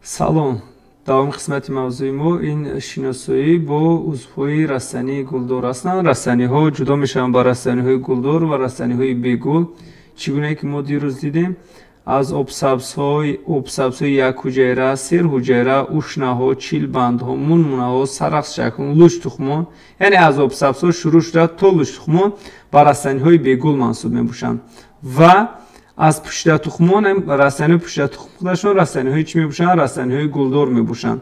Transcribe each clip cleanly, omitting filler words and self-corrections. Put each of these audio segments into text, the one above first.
салом. Давоми қисмати мавзӯи мо ин шиносоӣ бо узвҳои растании гулдор ҳастанд. Растаниҳо ҷудо мешаванд ба растаниҳои гулдор ва растаниҳои бегул. Чӣ гуне ки мо дирӯз дидем, аз обсабзҳои якҳуҷайра, серҳуҷайра, ушнаҳо, чилбандҳо, мунмунаҳо, сарахсшакон, лӯчтухмон, яъне аз обсабзҳо шурӯъ шуда то лӯчтухмон ба растаниҳои бегул мансуб мебошанд. Ва аз пуштатухмон растаниҳои пуштатухмонашон растаниҳои чӣ мебошанд? Растаниҳои гулдор мебошанд.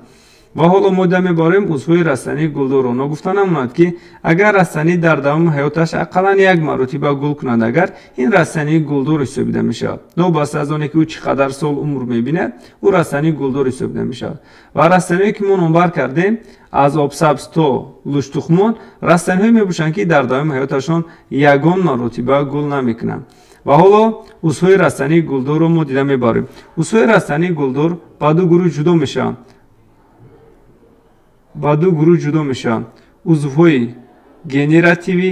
Ва ҳоло мо дида мебарем узвҳои растании гулдорро. Ногуфта намонад ки агар растанӣ дар давоми ҳаёташ ақаллан як маротиба гул кунад, агар ин растании гулдор ҳисобида мешавад. Новбаста аз оне ки ӯ чӣ қадар сол умр мебинад, ӯ растании гулдор ҳисобида мешавад. Ва растаниҳое ки мо номбар кардем, аз обсабз то лӯчтухмон, растаниҳое мебошанд ки дар давоми ҳаёташон ягон маротиба гул намекунанд. Ва ҳоло узвҳои растании гулдорро мо дида мебарем. Узвҳои растании гулдор ба ду гурӯҳ ҷудо мешаванд. Ба ду гурӯҳ ҷудо мешаванд. Узвҳои генеративӣ,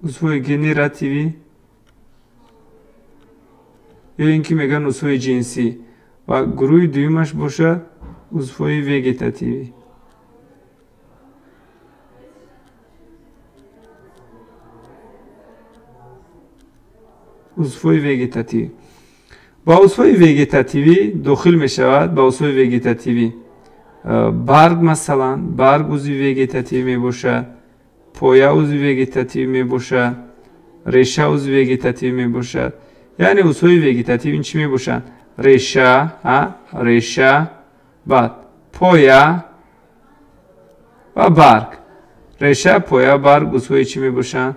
узвҳои генеративӣ ё ин ки мегӯянд узвҳои ҷинсӣ. Ва гурӯҳи дуюмаш бошад узвҳои вегетативӣ. узвҳои вегетативӣ. ба узвҳои вегетативӣ дохил мешавад, ба узвҳои вегетативӣ барг, масалан барг узви вегетативӣ мебошад, поя узви вегетативӣ мебошад, реша узви вегетативӣ мебошад. яъне узвҳои вегетативӣ чӣ мебошанд? Реша, баъд поя ва барг. реша, поя, барг узвҳои чӣ мебошанд?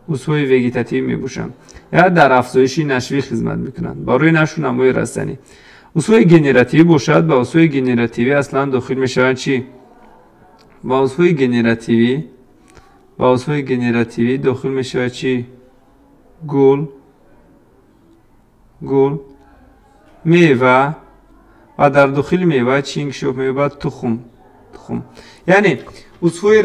узвҳои вегетативӣ мебошанд. یا дар афзоиши нашвӣ хизмат мекунанд барои нашу намои растанӣ. узвҳои генеративӣ бошад. ба узвҳои генеративӣ аслан дохил мешаванд чӣ? ба узвҳои генеративӣ дохил мешавад чӣ? гул, мева ва дар дохили мева чӣ инкишоф меёбад? тухм. яъне узвҳои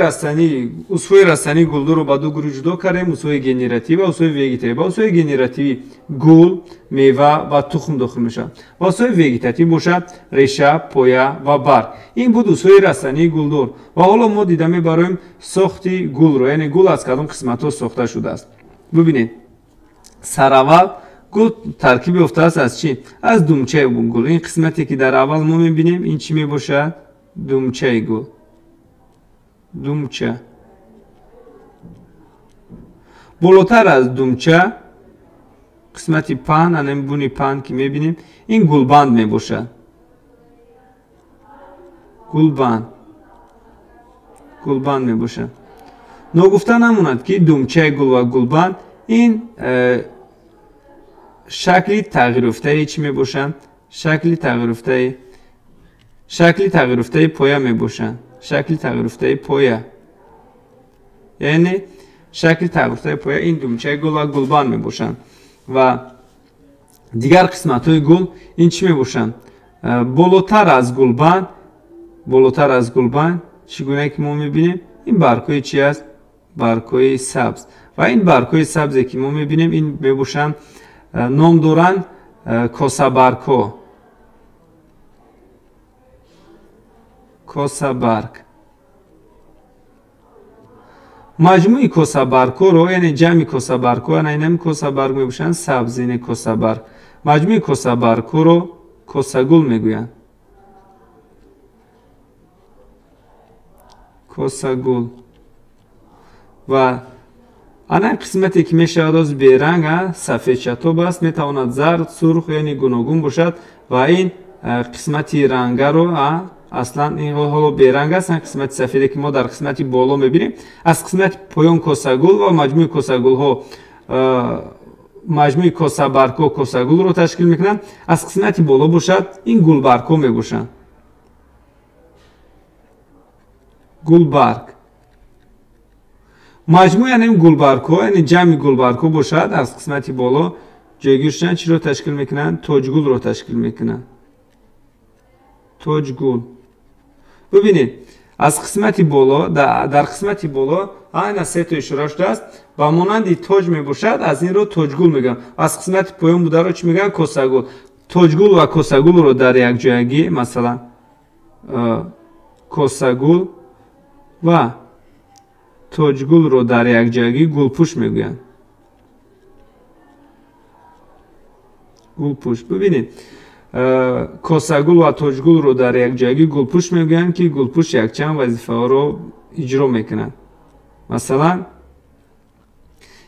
растании гулдорро ба ду гурӯҳ ҷудо кардем: узвҳои генеративӣ ва узвҳои вегетативӣ. ба узвҳои генеративӣ гул, мева ва тухм дохил мешаванд. ба узвҳои вегетативӣ бошад реша, поя ва барг. ин буд узвҳои растании гулдор. ва ҳоло мо дида мебарем сохти гулро, яъне гул аз кадом қисматҳо сохта шудааст. бубинед, сараввал гул таркиб ёфтааст аз чӣ? аз думчаи гул. ин қисмате ки дар аввал мо мебинем, ин чӣ мебошад? думчаи гул. думча. болотар аз думча қисмати паҳн, анем буни паҳн ки мебинем, ин гулбанд мебошад. гулбанд мебошад. ногуфта намонад ки думчаи гул ва гулбанд ин шакли тағйирёфтаи чӣ мебошанд? шакли тағйирёфтаи поя мебошанд. шакли тағйирёфтаи поя, яъне шакли тағйирёфтаи поя ин думчаи гул ва гулбанд мебошанд. ва дигар қисматҳои гул ин чӣ мебошанд? болотар аз гулбанд чӣ гуна ки мо мебинем? ин баргҳои чӣ аст? баргҳои сабз. ва ин баргҳои сабзе ки мо мебинем, ин мебошанд, ном доранд косабаргҳо. косабарг. маҷмӯи косабаргҳоро, яъне ҷамъи косабаргҳо, ин косабарг мебошанд сабзини косабарг. маҷмӯи косабаргҳоро косагул мегӯянд. косагул. ва ана қисмате ки мешавад аз беранг, сафедшатоб аст, метавонад зард, сурх, яъне гуногун бошад. ва ин қисмати рангаро аслан ин ҳоло беранг аст. қисмати сафеде ки мо дар қисмати боло мебинем, аз қисмати поён косагул ва маҷмӯи косагулҳо, маҷмӯи косабаргҳо косагулро ташкил мекунанд. аз қисмати боло бошад ин гулбаргҳо мебошанд. гулбарг. маҷмӯи ин гулбаргҳо, яъне ҷамъи гулбаргҳо бошад, аз қисмати боло ҷойгир шудан чиро ташкил мекунанд? тоҷгулро ташкил мекунанд. тоҷгул. бубинед, аз қисмати боло, дар қисмати боло айна се то ишора шудааст ба монанди тоҷ мебошад, аз инро тоҷгул мегӯям. Аз қисмати поён бударо чӣ мегӯям? Косагул. Тоҷгул ва косагулро дар якҷоягӣ, масалан косагул ва тоҷгулро дар якҷоягӣ гулпӯш мегӯянд. Гулпӯш. Бибинед, косагул ва тоҷгулро дар якҷоягӣ гулпӯш мегӯянд, ки гулпӯш якчанд вазифаҳоро иҷро мекунад. Масалан,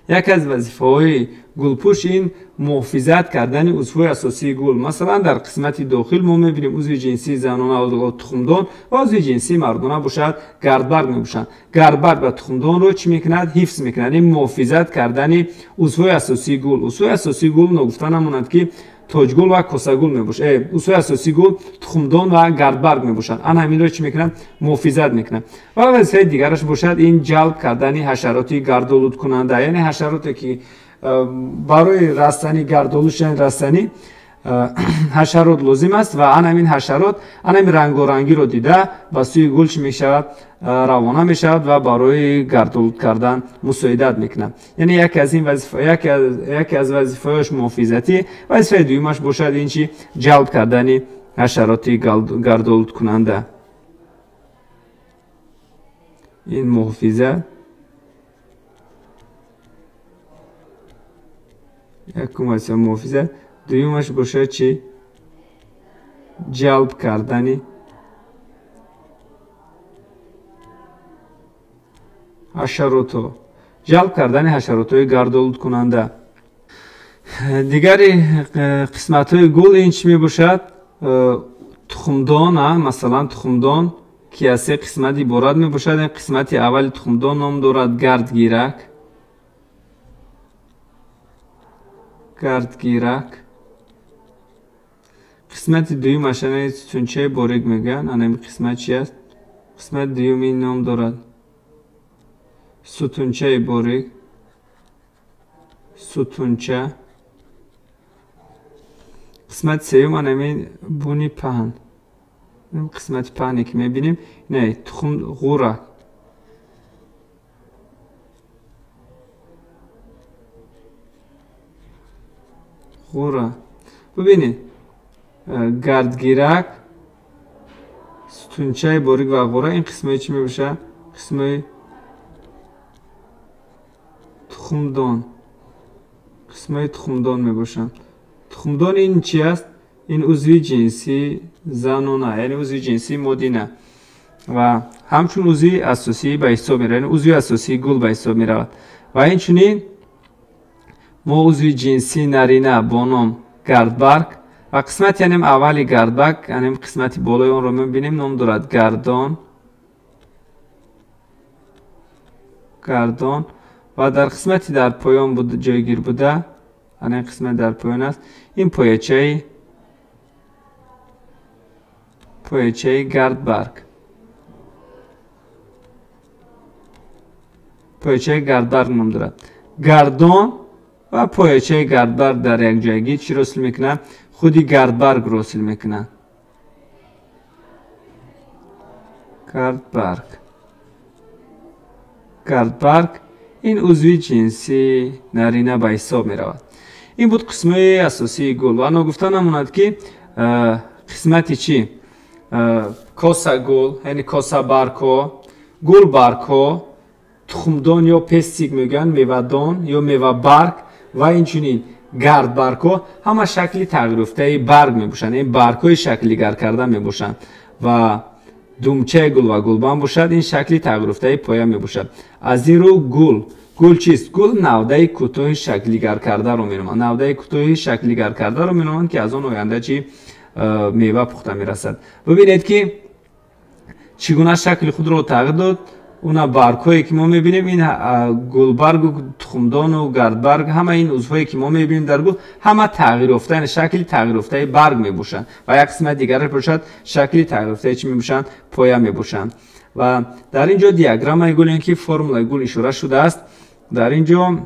яке аз вазифаҳои гулпӯш ин муҳофизат кардани узвҳои асосии гул. Масалан, дар қисмати дохил мо мебинем узви ҷинсии занона тухмдон ва узви ҷинсии мардона бошад гардбарг мебошанд. Гардбарг ва тухмдонро чӣ мекунад? Ҳифз мекунад. Ин муҳофизат кардани узвҳои асосии гул. Узвҳои асосии гул ногуфта намонад, ки тоҷгул ва косагул мебошад. Узвҳои асосии гул тухмдон ва гардбарг мебошанд. Ан ҳаминро чӣ мекунад? Муҳофизат мекунад. Ва вазифаи дигараш бошад ин ҷалб кардани ҳашароти гардолудкунанда, яъне ҳашароте ки барои растанӣ, гардолушани растанӣ ҳашарот лозим аст ва ан ҳамин ҳашарот ан ҳамин рангорангиро дида ба сӯи гул чӣ мешавад? Равона мешавад ва барои гардолуд кардан мусоидат мекунад. Яъне яке аз вазифаҳояш муҳофизатӣ, вазифаи дуюмаш бошад ин чи ҷалб кардани ҳашароти гардолудкунанда. ин муҳофизат якум вазифа муҳофизат, дуюмаш бошад чи ҷалб кардани ҳашаротҳо, ҷалб кардани ҳашаротҳои гардолудкунанда. Дигари қисматҳои гул ин чӣ мебошад? Тухмдон, масалан тухмдон ки аз се қисмат иборат мебошад. Ин қисмати аввали тухмдон ном дорад гардгирак. Гардгирак. қисмати дуюмаш сутунчаи борик мегӯянд. Ана ин қисмат чи аст? қисмати дуюм ин ном дорад сутунчаи борик. Сутунча. қисмати сеюм ана ин буни паҳн. қисмати паҳне ки мебинем, не тухм ғурак. ғура. Бибинед, гардгирак, сутунчаи борик ва ғура ин қисмаи чӣ мебошад? Қисмаи тухмдон. қисмаи тухмдон мебошанд. тухмдон ин чи аст? ин узви ҷинсии занона, яъне узви ҷинсии модина ва ҳамчун узви асосӣ ба ҳисоб меравад, яъне узви асосии гул ба ҳисоб меравад. Ва инчунин мо узви ҷинсии нарина бо ном гардбарг ва қисмати янем аввали гардбарг, янем қисмати болои онро мебинем, ном дорад гардон. Гардон. Ва дар қисмати дар поён ҷойгир буда, ана ин қисмати дар поён аст, ин поячаи гардбарг. Поячаи гардбарг ном дорад. Гардон ва поячаи гардбарг дар якҷоягӣ чиро ҳосил мекунад? Худи гардбаргро ҳосил мекунад. Гардбарг. Гардбарг ин узви ҷинсии нарина ба ҳисоб меравад. ин буд қисмаи асосии гул. Ва ногуфта намонад ки қисмати чӣ? косагул, яъне косабаргҳо, гулбаргҳо, тухмдон ё пестик мегӯянд, мевадон ё мевабарг ва инчунин гардбаргҳо ҳама шакли тағйирофтаи барг мебошанд. ин баргҳои шаклигар карда мебошанд ва думчаи гул ва гулбанд бошад, ин шакли тағйирофтаи поя мебошад. Аз ин рӯ гул чист? Гул навдаи кӯтоҳи шаклигар кардаро меноманд. Навдаи кӯтоҳи шаклигар кардаро меноманд, ки аз он оянда чи мева пухта мерасад. Бибинед ки чӣ гуна шакли худро тағйир дод. Уна баргҳое ки мо мебинем, ин гулбаргу тухмдону гардбарг, ҳама ин узвҳое ки мо мебинем дар гул, ҳама тағйирофта, яъне шакли тағйирофтаи барг мебошанд. Ва як қисмати дигараш бошад, шакли тағйирофтаи чӣ мебошанд? Поя мебошанд. Ва дар ин ҷо диаграммаи гул, ин ки формулаи гул ишора шудааст. Дар ин ҷо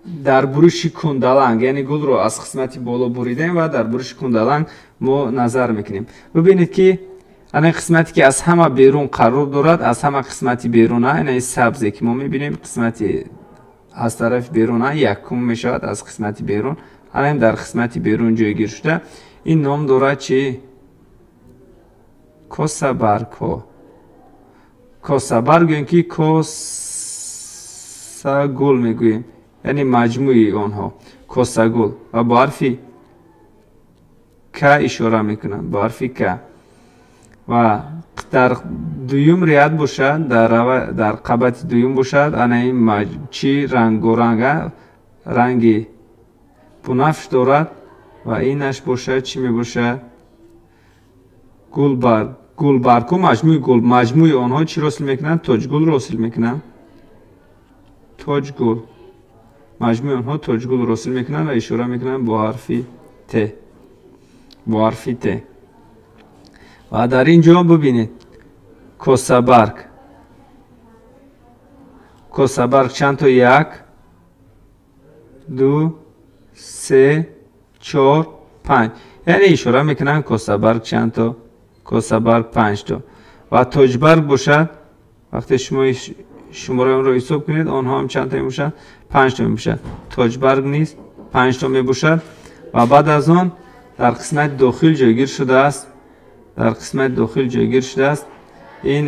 дар буруши кундаланг, яъне гулро аз қисмати боло буридем ва дар буруши кундаланг мо назар мекунем. Бибинед ки این قسمتی که از همه بیرون قرار دارد، از همه قسمتی بیرونه، این سبزی که ما میبینیم قسمتی از طرف بیرونه یکم میشود از قسمتی بیرون. الان در قسمتی بیرون جایگیر شده. این نام دارد چی؟ کوسابرگ ها. کوسابرگ یعنی که کوساگول میگوییم، یعنی مجموعی آنها کوساگول. و با حرفی ک اشاره میکنم، با حرفی ک. و در دویم ریاد باشد، در قبط دویم باشد، این چی رنگ و رنگی بنفش دارد و اینش باشد چی می باشد؟ گلبرگ. گلبرگ و مجموعی آنها چی رسل میکنن؟ توجگل رسل میکنن. توجگل. مجموعی آنها توجگل رسل میکنن و اشاره میکنن با حرفی ت. با حرفی ت. و در اینجا ببینید کوسابرگ. کوسابرگ چند تا؟ 1 2 3 4 5. یعنی اشاره میکنن کوسابرگ چند تا؟ کوسابرگ 5 تا. و توجبرگ باشد، وقتی شما شماره اون رو حساب کنید، آنها هم چند تا میباشد؟ 5 تا میباشد. توجبرگ نیست، 5 تا میباشد. و بعد از آن در قسمت داخل جایگیر شده است. در قسمت داخل جایگیر شده است این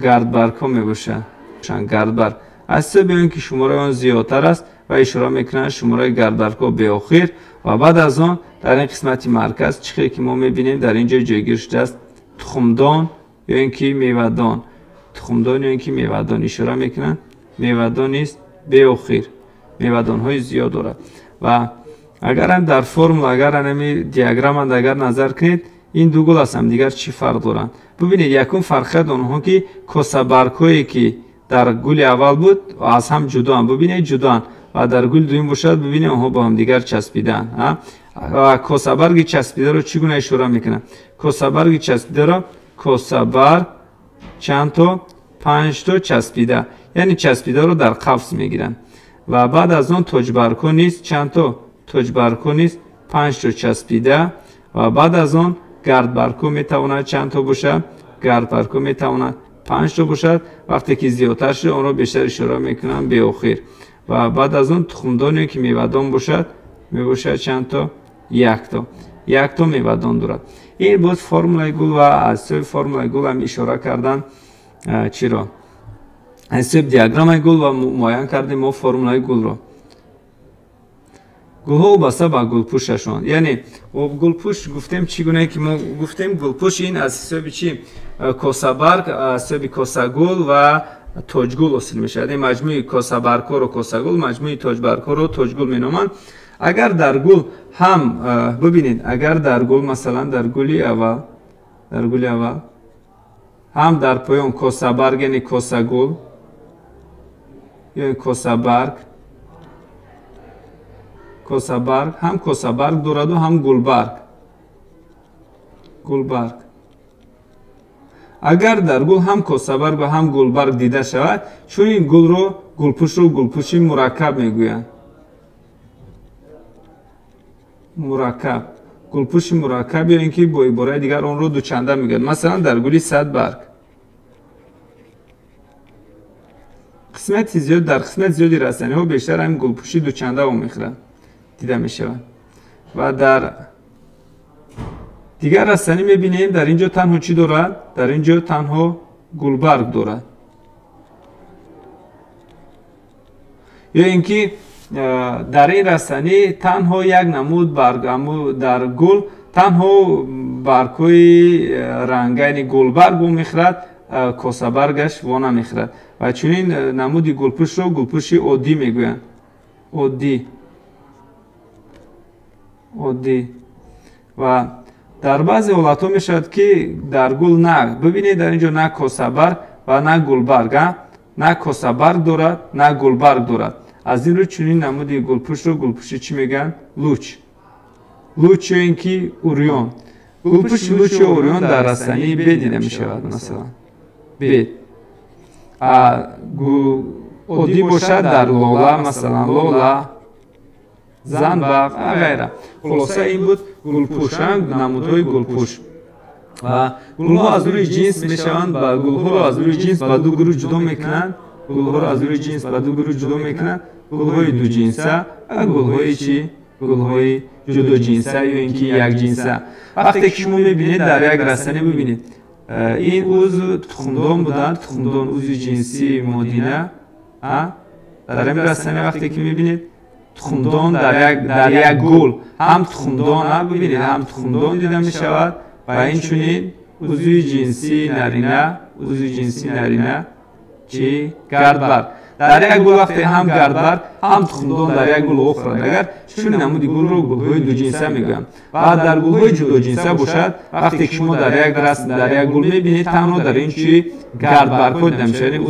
گردبرگ ها میباشد. گردبرگ از سبب اینکه شماره آن زیادتر است و اشاره میکنن شماره گردبرگ ها به آخر. و بعد از آن در این قسمت مرکز چیزی که ما میبینیم در اینجا جایگیر شده است تخمدان یا اینکه میوه‌دان. تخمدان یا اینکه میوه‌دان اشاره میکنن میوه‌دان است به آخر. میوه‌دان های زیاد دارد. و اگر هم در فرمول اگر انمی دیاگرام اگر نظر کنید، این دو گل هستند دیگر چی فرق دارند؟ ببینید یکم فرق آنها که کوسابرگ هایی که در گل اول بود و از هم جدا هم، ببینید جدا هم. و در گل دوم باشد ببینید آنها با هم دیگر چسبیدن. و کوسابرگ چسبیده رو چگونه اشاره میکنن؟ کوسابرگ چسبیده رو کوسابرگ چند تا؟ 5 تا چسبیده، یعنی چسبیده رو در قفس میگیرن. و بعد از اون توجبرگ ها نیست چند تا؟ توجبرگ ها نیست 5 تا چسبیده. و بعد از اون گردبرگ ها میتواند چند تا باشد؟ گردبرگ ها میتواند 5 تا باشد. وقتی که زیادتر شده اون رو بیشتر اشاره میکنن به آخر. و بعد از اون تخمدانی که میوه‌دان باشد میباشد چند تا؟ 1 تا. 1 تا میوه‌دان دارد. این بود فرمولای گل. و از سوی فرمولای گل هم اشاره کردن چی را؟ از سوی دیاگرام گل و معین کردیم ما فرمولای گل را. گل ها بسته با گلپوششان، یعنی گلپوش گفتیم چگونه که ما گفتیم گلپوش این از سبب چی؟ کوسابرگ، از سبب کوساگل و توجگل حاصل میشه. یعنی مجموعه کوسابرگ ها رو کوساگل، مجموعه توجبرگ ها رو توجگل مینامند. اگر در گل هم ببینید، اگر در گل مثلا در گلی اول هم در پایان کوسابرگ یعنی کوساگل یا کوسابرگ هم کوسابرگ دارد و هم گلبرگ. اگر در گل هم کوسابرگ و هم گلبرگ دیده شود، چون این گل رو گلپوشی مرکب میگویند. مرکب، گلپوشی مرکب یا اینکه با عبارت دیگر اون رو دوچنده میگن. مثلا در گلی 100 برگ در قسمت زیادی رستنی ها بیشتر هم گلپوشی دوچنده رو میخورن دیده میشود. و در دیگر رستنی میبینیم در اینجا تنها چی دارد؟ در اینجا تنها گلبرگ دارد. یا اینکه در این رستنی تنها یک نمود برگ، اما در گل تنها برگ‌های رنگین گلبرگ رو میخورد، کوسابرگش وانه میخورد. و چون این نمودی گلپوش رو گلپوشی عادی میگویند. عادی. و در بعضی حالت ها میشد که در گل نه، ببینید در اینجا نه کوسابرگ و نه گلبرگ، نه کوسابرگ دارد نه گلبرگ دارد. از این رو چنین نمودی گلپوش رو گلپوشی چی میگن؟ لوچ یا اینکه اوریون. گلپوش لوچ یا اوریون در رستنی ب دیده میشود. مثلا ب عادی باشد در لاله، مثلا لاله، زنبق و غیره. خلاصه این بود گلپوش، نمودهای گلپوش. و گل‌ها از روی جنس میشوند و گل‌ها را از روی جنس به دو گروه جدا میکنند. گل‌ها را از روی جنس به دو گروه جدا میکنند. گل‌های دو جنسه و گل‌های چی؟ گل‌های جدا جنسه یا اینکه یک جنسه. وقتی که شما میبینید در یک رسانه ببینید این عضو تخمدان بودند، تخمدان عضو جنسی مادینه. در این رسانه وقتی که میبینید تخمدان در یک گل هم تخمدان ببینید هم تخمدان دیده میشود و این چنین عضو جنسی نرینه، عضو جنسی نرینه چی؟ گردبر. در یک گل وقتی هم گردبر هم تخمدان در یک گل بخورد، اگر چون نمودی گل رو گل‌های دو جنسه میگن و در گل‌های جدا جنسه باشد وقتی که شما در یک رسم در یک گل میبینید تنها در این چی گردبر دیده میشه، یعنی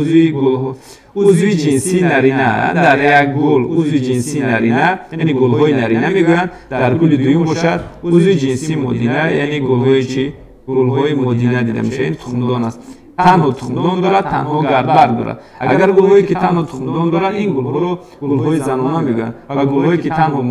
عضو جنسی نرینه در یک گل عضو جنسی نرینه یعنی گل‌های نرینه میگن، در گل دوم باشد عضو جنسی مادینه یعنی گل‌های چی گل‌های مادینه دیده میشه. این تخمدان است، تنها تخمدان دارد، تنها گردبر دارد. اگر گل‌هایی که تنها تخمدان دارند این گل‌ها رو گل‌های زنانه میگن و گل‌هایی که تنها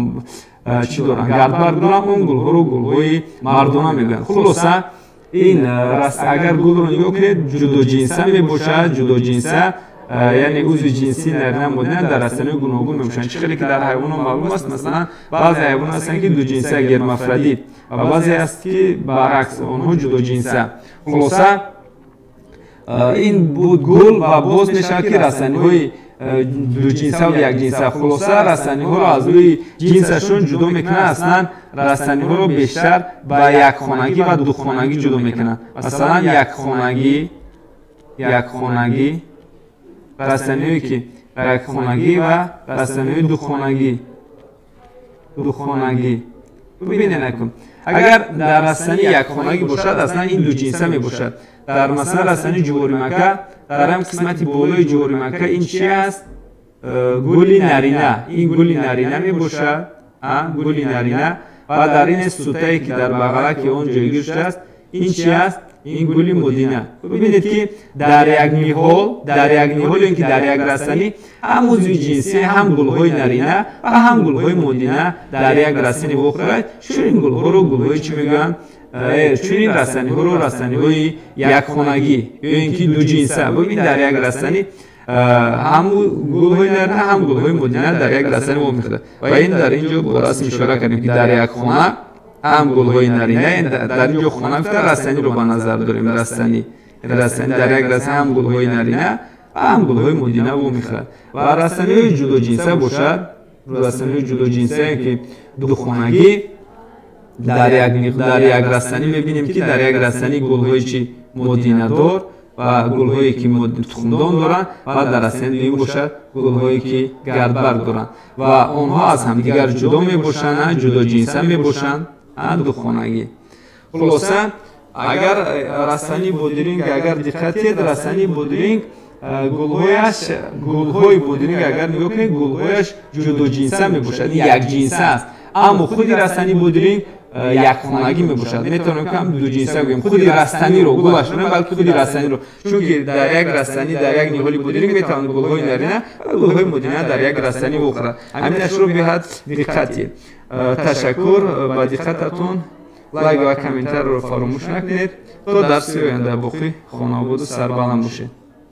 چی دارن گردبر دارن اون گل‌ها رو گل‌های مردانه میگن. خلاصه این اگر گل رو نگاه کنید جدا جنسه میباشد، جدا جنسه یعنی عضو جنسی نرینه مادینه در رسانه گوناگون میباشند. چه خیلی که در حیوان معلوم است، مثلا بعضی حیوان هستند که دو جنسه هرمافرودیت و بعضی هست که برعکس آنها جدا جنسه. خلاصه این بود گل و باز میشه که رسانه‌های دو جنسه و یک جنسه. خلاصه رسانه‌ها رو از روی جنسشون جدا میکنه، اصلا رسانه‌ها رو بیشتر به یک خانگی و دو خانگی جدا میکنه. مثلا یک خانگی رسانه‌ای که یک خانگی و رسانه‌های دو خانگی ببینید نکن. اگر در رسانه یک خانگی باشد اصلا این دو جنسه می باشد. در مثلا رسانه جوهری مکه در هم قسمت بالای جوهری مکه این چی است؟ گلی نرینه، این گلی نرینه می باشد، گلی نرینه و در این سوتایی که در بغل که اون جایگیر شده است این چی است؟ این گلی مادینه. ببینید که در یک نهال اینکه در یک رسانه هم عضو جنسی هم گل‌های نرینه و هم گل‌های مادینه در یک رسانه بخورد. چون این گل‌ها رو گل‌های چی میگن؟ چون این رسانه‌ها رو رسانه‌های یک خانگی یا اینکه دو جنسه. ببین در یک رسانه هم گل‌های نرینه هم گل‌های مادینه در یک رسانه میخوره و این در اینجا با رسم اشاره کردیم که در یک خانه هم گل‌های نرینه در اینجا خانه رسانه رو به نظر داریم. رسانه در یک رسانه هم گل‌های نرینه و هم گل‌های مادینه رو میخوره و رسانه‌های جدا جنسه باشد رسانه‌های جدا جنسه که دو خانگی در یک رسانه میبینیم که در یک رسانه گل‌های چی مادینه دار و گل‌هایی که تخمدان دارن و در رسانه دوم باشد گل‌هایی که گردبر دارن و آنها از همدیگر جدا میباشند، جدا جنسه میباشند، دو خانگی. خلاصه اگر رسانه بودرینگ اگر دقت کنید رسانه بودرینگ گل‌های بودرینگ اگر نگاه کنید گل‌هایش جدا جنسه میباشد، یک جنسه است. اما خود رسانه بودرینگ یک خانگی میباشد. میتونم کم دو جنسه بگیم خود رسانه رو گلش نه بلکه خود رسانه رو، چون که در یک رسانه در یک نهال بودرینگ میتوان گل‌های نرینه و گل‌های مادینه در یک رسانه بخورد. همینش رو به حد دقت کنید. تشکر با دقتتون. لایک و کامنتر رو فراموش نکنید تا درس آینده باقی خانواده سربلند باشید.